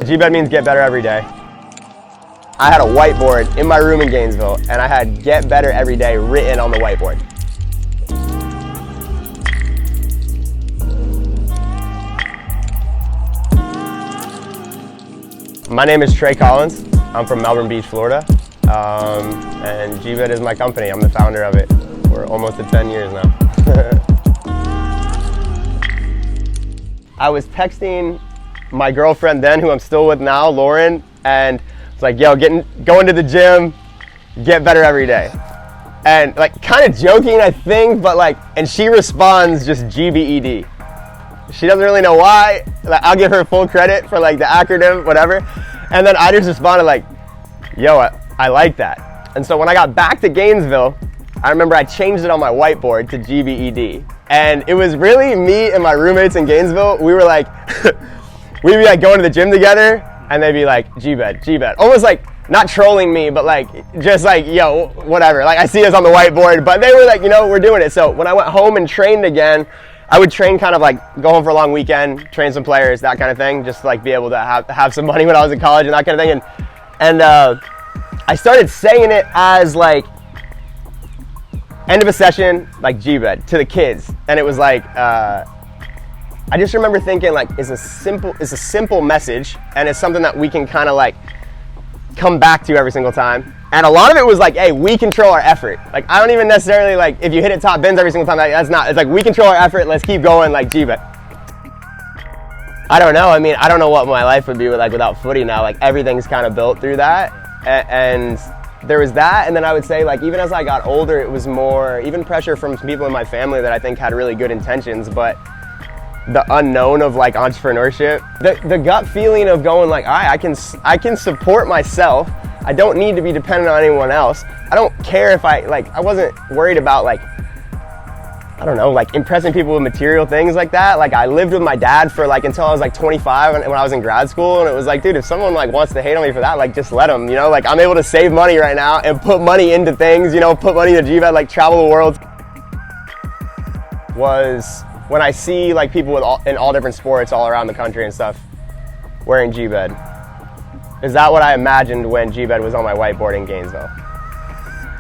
GBED means get better every day. I had a whiteboard in my room in Gainesville, and I had get better every day written on the whiteboard. My name is Trey Collins. I'm from Melbourne Beach, Florida, and GBED is my company. I'm the founder of it. We're almost at 10 years now. I was texting my girlfriend then, who I'm still with now, Lauren, and it's like, yo, going to the gym, get better every day. And like kind of joking, I think, but like, and she responds just GBED. She doesn't really know why. Like, I'll give her full credit for like the acronym, whatever. And then I just responded like, yo, I like that. And so when I got back to Gainesville, I remember I changed it on my whiteboard to GBED. And it was really me and my roommates in Gainesville. We were like, we'd be like going to the gym together, and they'd be like, GBED, GBED. Almost like, not trolling me, but like, just like, yo, whatever. Like, I see us on the whiteboard, but they were like, you know, we're doing it. So when I went home and trained again, I would train kind of like, go home for a long weekend, train some players, that kind of thing, just to like be able to have some money when I was in college and that kind of thing. And I started saying it as like, end of a session, like GBED, to the kids. And it was like, I just remember thinking like, it's a simple message, and it's something that we can kind of like come back to every single time. And a lot of it was like, hey, we control our effort. Like, I don't even necessarily like, if you hit it top bins every single time, like, that's not, it's like, we control our effort, let's keep going, like GBED. I don't know, I mean, I don't know what my life would be without footy now. Like, everything's kind of built through that. And there was that, and then I would say like, even as I got older, it was more, even pressure from people in my family that I think had really good intentions, but the unknown of like entrepreneurship, the gut feeling of going like, all right, I can support myself. I don't need to be dependent on anyone else. I don't care if I wasn't worried about like, I don't know, like impressing people with material things like that. Like, I lived with my dad for like until I was like 25 when I was in grad school, and it was like, dude, if someone like wants to hate on me for that, like just let them, you know, like I'm able to save money right now and put money into things, you know, put money into GBED, like travel the world. Was when I see like people in all different sports all around the country and stuff wearing GBED. Is that what I imagined when GBED was on my whiteboard in Gainesville?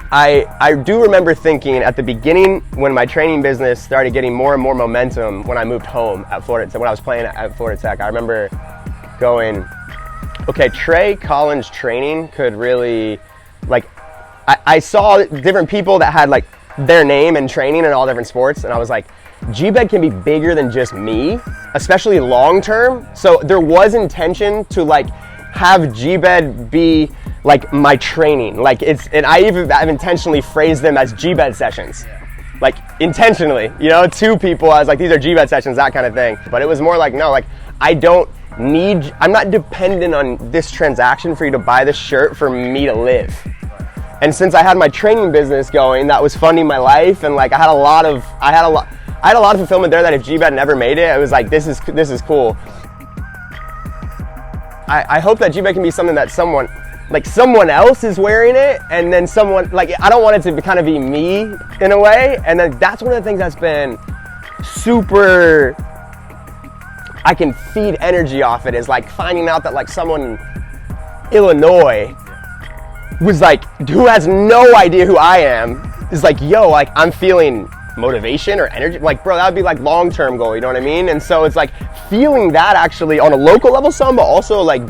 I do remember thinking at the beginning, when my training business started getting more and more momentum when I moved home at Florida Tech, when I was playing at Florida Tech, I remember going, okay, Trey Collins training could really, like, I saw different people that had like their name and training in all different sports, and I was like, GBED can be bigger than just me, especially long term. So there was intention to like have GBED be like my training, like I've intentionally phrased them as GBED sessions, like intentionally, you know, to people. I was like, these are GBED sessions, that kind of thing. But it was more like, no, like I'm not dependent on this transaction for you to buy this shirt for me to live. And since I had my training business going, that was funding my life, and like I had a lot of fulfillment there that if GBED never made it, I was like, this is cool. I hope that GBED can be something that someone else is wearing it, and then someone, like, I don't want it to kind of be me in a way. And then that's one of the things that's been super, I can feed energy off it, is like finding out that like someone in Illinois was like, who has no idea who I am, is like, yo, like I'm feeling motivation or energy. Like, bro, that would be like long-term goal, you know what I mean? And so it's like feeling that actually on a local level some, but also like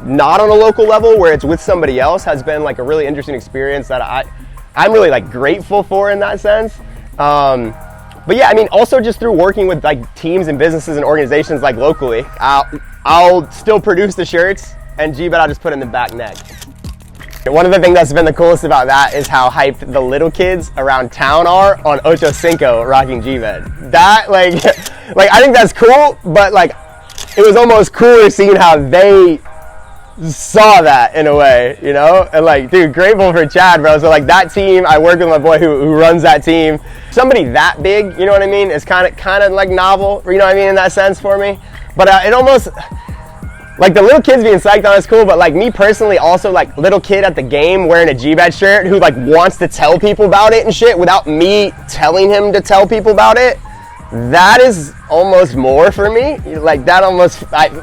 not on a local level where it's with somebody else, has been like a really interesting experience that I'm really like grateful for in that sense. But yeah, I mean, also just through working with like teams and businesses and organizations like locally, I'll still produce the shirts, and GBED I'll just put in the back neck. One of the things that's been the coolest about that is how hyped the little kids around town are on Ochocinco rocking GBED. That like I think that's cool, but like it was almost cooler seeing how they saw that in a way, you know? And like, dude, grateful for Chad, bro. So like that team, I work with my boy who runs that team. Somebody that big, you know what I mean, is kind of like novel, you know what I mean, in that sense for me. But it almost, like the little kids being psyched on is cool, but like me personally also, like little kid at the game wearing a GBED shirt who like wants to tell people about it and shit without me telling him to tell people about it. That is almost more for me. Like that almost,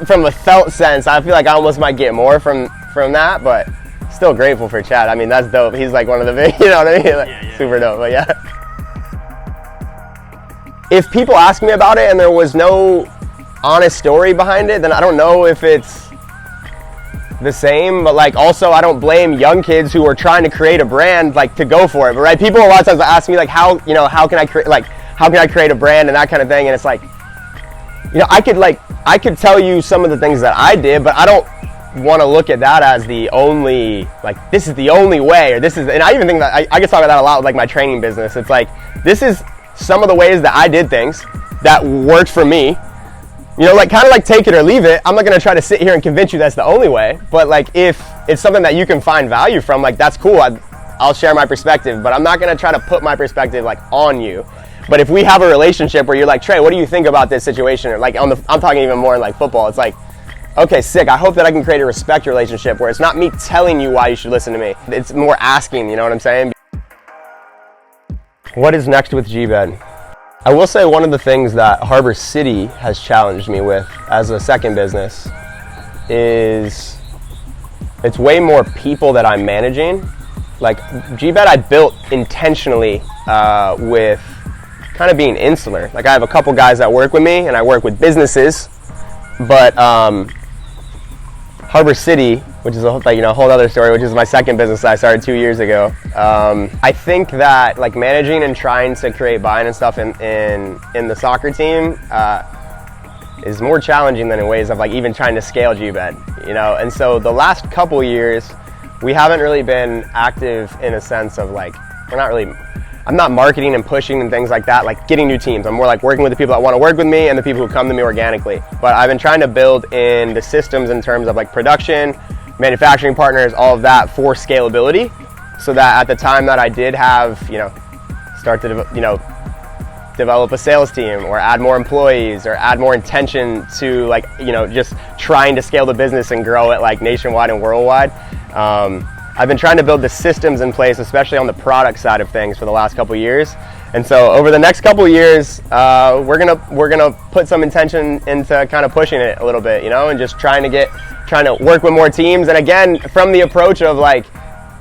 from a felt sense, I feel like I almost might get more from that, but still grateful for Chad. I mean, that's dope. He's like one of the big, you know what I mean? Like, super dope, but yeah. If people ask me about it and there was no honest story behind it, then I don't know if it's the same, but like also I don't blame young kids who are trying to create a brand like to go for it. But right, people a lot of times ask me like how can I create a brand and that kind of thing, and it's like, you know, I could tell you some of the things that I did, but I don't want to look at that as the only, like, this is the only way, or this is, and I even think that I can talk about that a lot with like my training business. It's like, this is some of the ways that I did things that worked for me. You know, like kind of like take it or leave it. I'm not going to try to sit here and convince you that's the only way, but like if it's something that you can find value from, like that's cool. I'll share my perspective, but I'm not going to try to put my perspective like on you. But if we have a relationship where you're like, Trey, what do you think about this situation? Or like I'm talking even more in like football. It's like, okay, sick. I hope that I can create a respect relationship where it's not me telling you why you should listen to me. It's more asking, you know what I'm saying? What is next with GBED? I will say one of the things that Harbor City has challenged me with as a second business is it's way more people that I'm managing. Like GBED I built intentionally with kind of being insular. Like I have a couple guys that work with me and I work with businesses, but Harbor City, which is a whole other story, which is my second business that I started 2 years ago. I think that like managing and trying to create buy-in and stuff in the soccer team is more challenging than in ways of like even trying to scale GBED, you know? And so the last couple years, we haven't really been active in a sense of like, I'm not marketing and pushing and things like that, like getting new teams. I'm more like working with the people that want to work with me and the people who come to me organically. But I've been trying to build in the systems in terms of like production, manufacturing partners, all of that for scalability, so that at the time that I did have, start to, develop a sales team or add more employees or add more intention to like, just trying to scale the business and grow it like nationwide and worldwide. I've been trying to build the systems in place, especially on the product side of things, for the last couple years. And so over the next couple years, we're gonna put some intention into kind of pushing it a little bit, and just trying to work with more teams. And again, from the approach of like,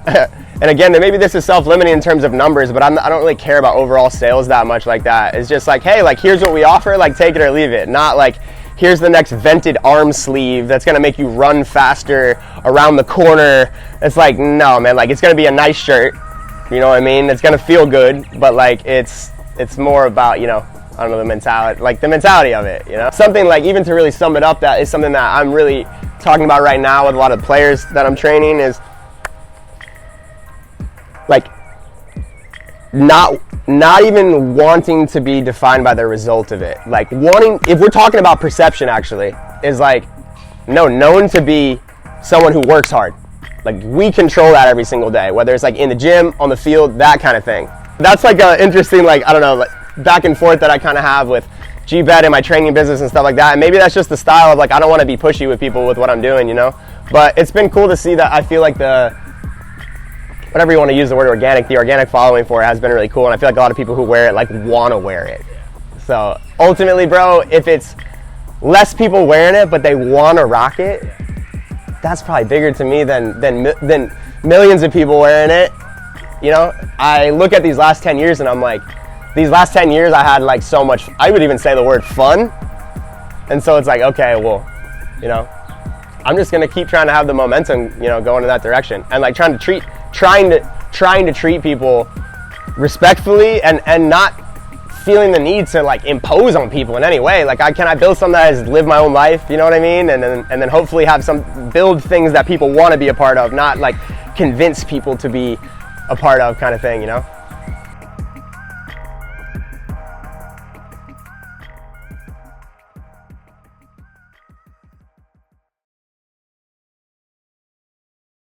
and again, maybe this is self-limiting in terms of numbers, but I don't really care about overall sales that much like that. It's just like, hey, like here's what we offer, like take it or leave it. Not like, here's the next vented arm sleeve that's gonna make you run faster around the corner. It's like, no, man, like it's gonna be a nice shirt, you know what I mean? It's gonna feel good, but like it's more about, I don't know, the mentality of it, Something like, even to really sum it up, that is something that I'm really talking about right now with a lot of players that I'm training, is like not even wanting to be defined by the result of it. Like wanting, if we're talking about perception actually, is like, known to be someone who works hard. Like we control that every single day, whether it's like in the gym, on the field, that kind of thing. That's like a interesting, like, I don't know, like back and forth that I kind of have with GBED and my training business and stuff like that. And maybe that's just the style of like, I don't want to be pushy with people with what I'm doing, But it's been cool to see that. I feel like whatever you want to use the word organic, the organic following for it has been really cool. And I feel like a lot of people who wear it like want to wear it. So ultimately, bro, if it's less people wearing it, but they want to rock it, that's probably bigger to me than millions of people wearing it. I look at these last 10 years and I'm like, these last 10 years I had like so much, I would even say the word fun. And so it's like, okay, well, I'm just gonna keep trying to have the momentum, going in that direction, and like trying to treat people respectfully and not feeling the need to like impose on people in any way. Like can I build something that is live my own life, you know what I mean? And then hopefully build things that people want to be a part of, not like convince people to be a part of kind of thing,